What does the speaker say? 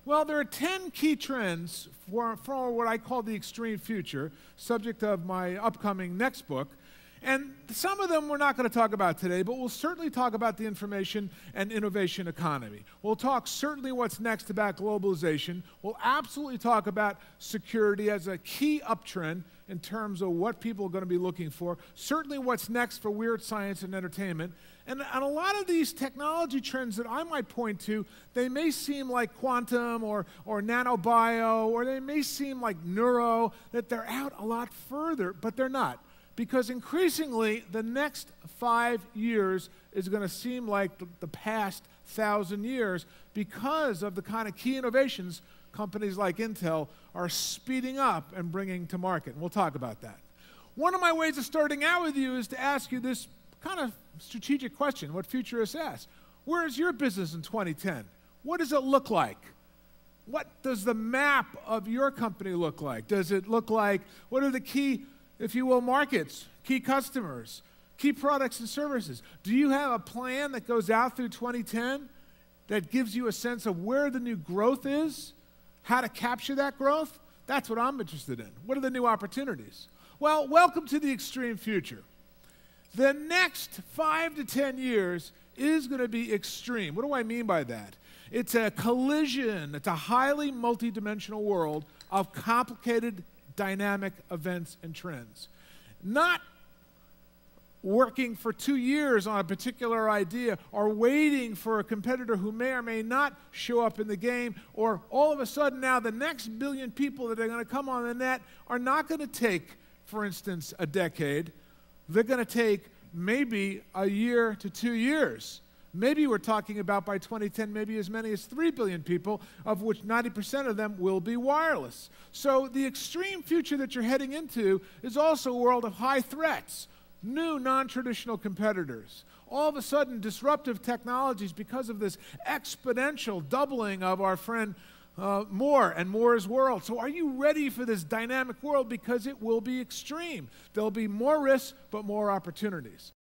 Well, there are 10 key trends for what I call the extreme future, subject of my upcoming next book. And some of them we're not going to talk about today, but we'll certainly talk about the information and innovation economy. We'll talk certainly what's next about globalization. We'll absolutely talk about security as a key uptrend in terms of what people are going to be looking for. Certainly what's next for weird science and entertainment. And a lot of these technology trends that I might point to, they may seem like quantum or nanobio, or they may seem like neuro, that they're out a lot further, but they're not. Because increasingly, the next 5 years is going to seem like the past 1,000 years because of the kind of key innovations companies like Intel are speeding up and bringing to market. And we'll talk about that. One of my ways of starting out with you is to ask you this kind of strategic question, what futurists ask. Where is your business in 2010? What does it look like? What does the map of your company look like? Does it look like, what are the key, if you will, markets, key customers, key products and services? Do you have a plan that goes out through 2010 that gives you a sense of where the new growth is, how to capture that growth? That's what I'm interested in. What are the new opportunities? Well, welcome to the extreme future. The next 5 to 10 years is going to be extreme. What do I mean by that? It's a collision. It's a highly multidimensional world of complicated dynamic events and trends. Not working for 2 years on a particular idea or waiting for a competitor who may or may not show up in the game, or all of a sudden now the next billion people that are going to come on the net are not going to take, for instance, a decade. They're going to take maybe a year to 2 years. Maybe we're talking about by 2010, maybe as many as 3 billion people, of which 90% of them will be wireless. So the extreme future that you're heading into is also a world of high threats, new non-traditional competitors. All of a sudden, disruptive technologies because of this exponential doubling of our friend Moore and Moore's world. So are you ready for this dynamic world? Because it will be extreme. There'll be more risks, but more opportunities.